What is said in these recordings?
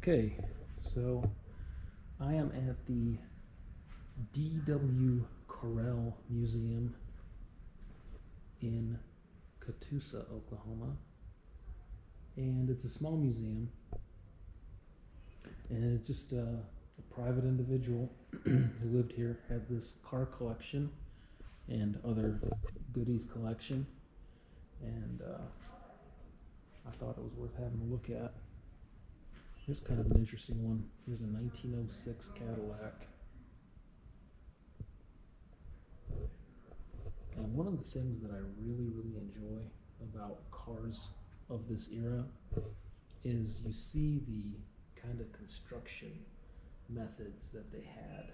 Okay, so I am at the D.W. Correll Museum in Catoosa, Oklahoma. And it's a small museum, and it's just a private individual who lived here, had this car collection and other goodies collection, and I thought it was worth having a look at. Here's kind of an interesting one. Here's a 1906 Cadillac. And one of the things that I really enjoy about cars of this era is you see the kind of construction methods that they had.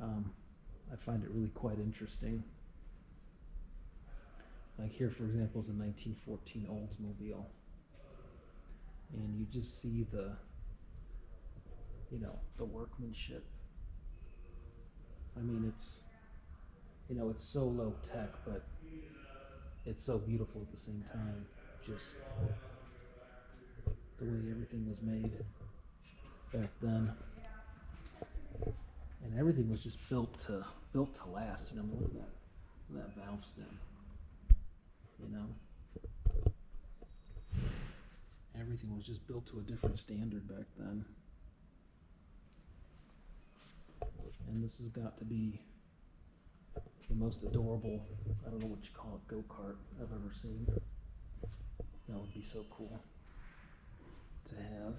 I find it really quite interesting. Like here, for example, is a 1914 Oldsmobile. And you just see the workmanship. I mean, it's so low tech, but it's so beautiful at the same time. Just the way everything was made back then, and everything was just built to last. Look at that valve stem. Everything was just built to a different standard back then. And this has got to be the most adorable, I don't know what you call it, go-kart I've ever seen. That would be so cool to have.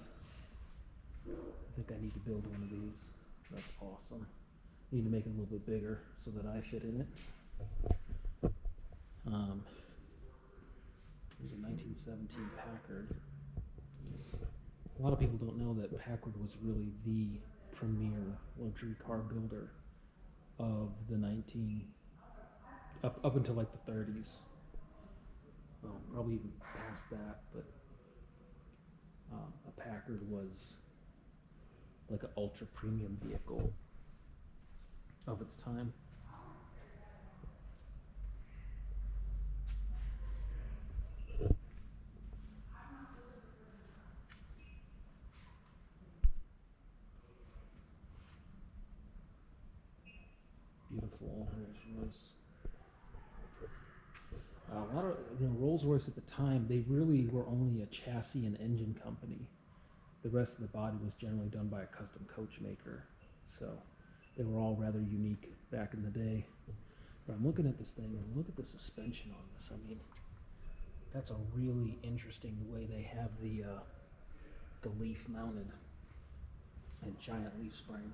I think I need to build one of these. That's awesome. I need to make it a little bit bigger so that I fit in it. Here's a 1917 Packard. A lot of people don't know that Packard was really the premier luxury car builder of the up until like the 30s. Well, probably even past that, but a Packard was like an ultra premium vehicle of its time. Beautiful Rolls-Royce. A lot of Rolls-Royce at the time, they really were only a chassis and engine company. The rest of the body was generally done by a custom coach maker. So they were all rather unique back in the day. But I'm looking at this thing and look at the suspension on this. I mean, that's a really interesting way they have the leaf mounted, and giant leaf spring.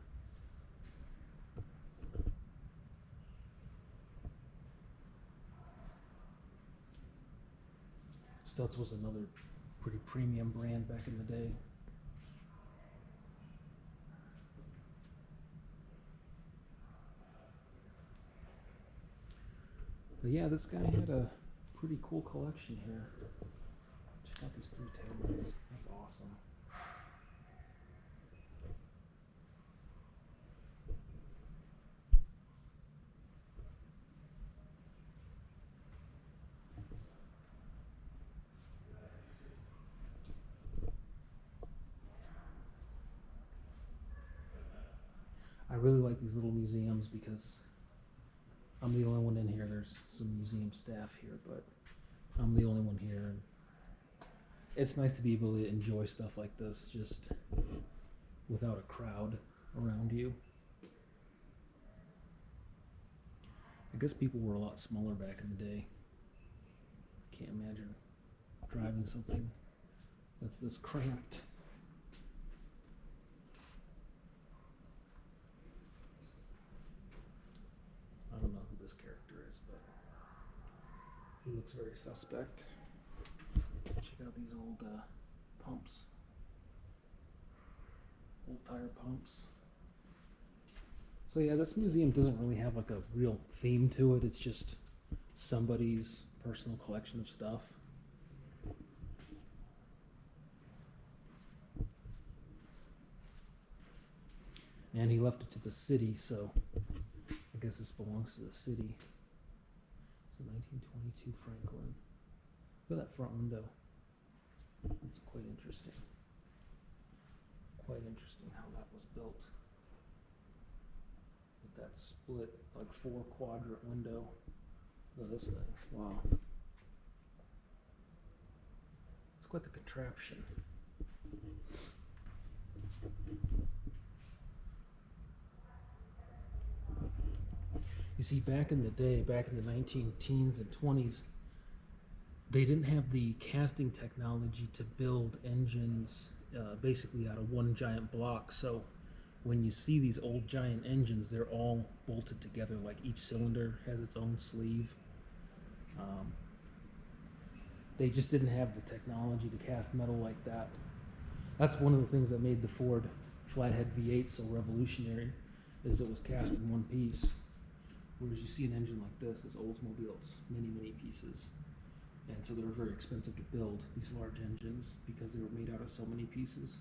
Stutz was another pretty premium brand back in the day. But yeah, this guy had a pretty cool collection here. Check out these 3 tailgates. That's awesome. I really like these little museums because I'm the only one in here. There's some museum staff here, but I'm the only one here. And it's nice to be able to enjoy stuff like this just without a crowd around you. I guess people were a lot smaller back in the day. Can't imagine driving something that's this cramped. I don't know who this character is, but he looks very suspect. Check out these old pumps. Old tire pumps. So yeah, this museum doesn't really have like a real theme to it. It's just somebody's personal collection of stuff. And he left it to the city, so I guess this belongs to the city. It's a 1922 Franklin. Look at that front window. It's quite interesting. Quite interesting how that was built. With that split, like 4-quadrant window. Look at this thing. Wow. It's quite the contraption. You see, back in the day, back in the 19-teens and 20s, they didn't have the casting technology to build engines basically out of one giant block. So when you see these old giant engines, they're all bolted together, like each cylinder has its own sleeve. They just didn't have the technology to cast metal like that. That's one of the things that made the Ford flathead V8 so revolutionary, is it was cast in one piece. Whereas you see an engine like this Oldsmobiles, many pieces. And so they were very expensive to build, these large engines, because they were made out of so many pieces.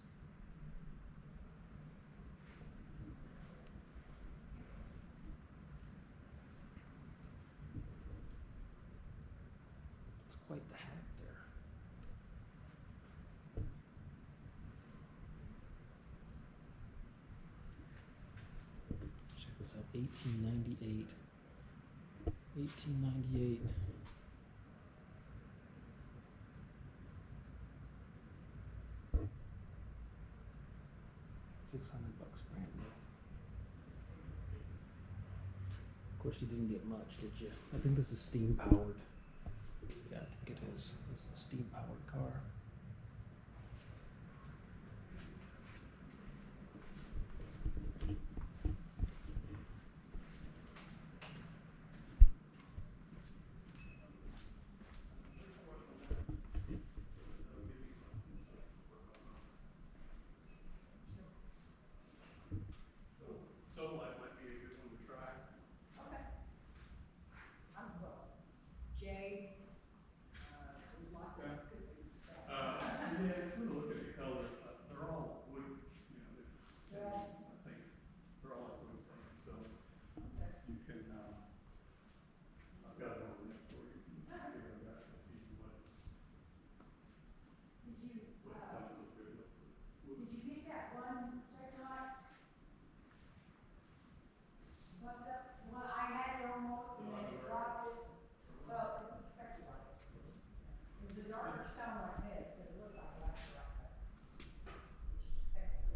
It's quite the hat there. Check this out, 1898. 1898. $600 brand new. Of course, you didn't get much, did you? I think this is steam powered.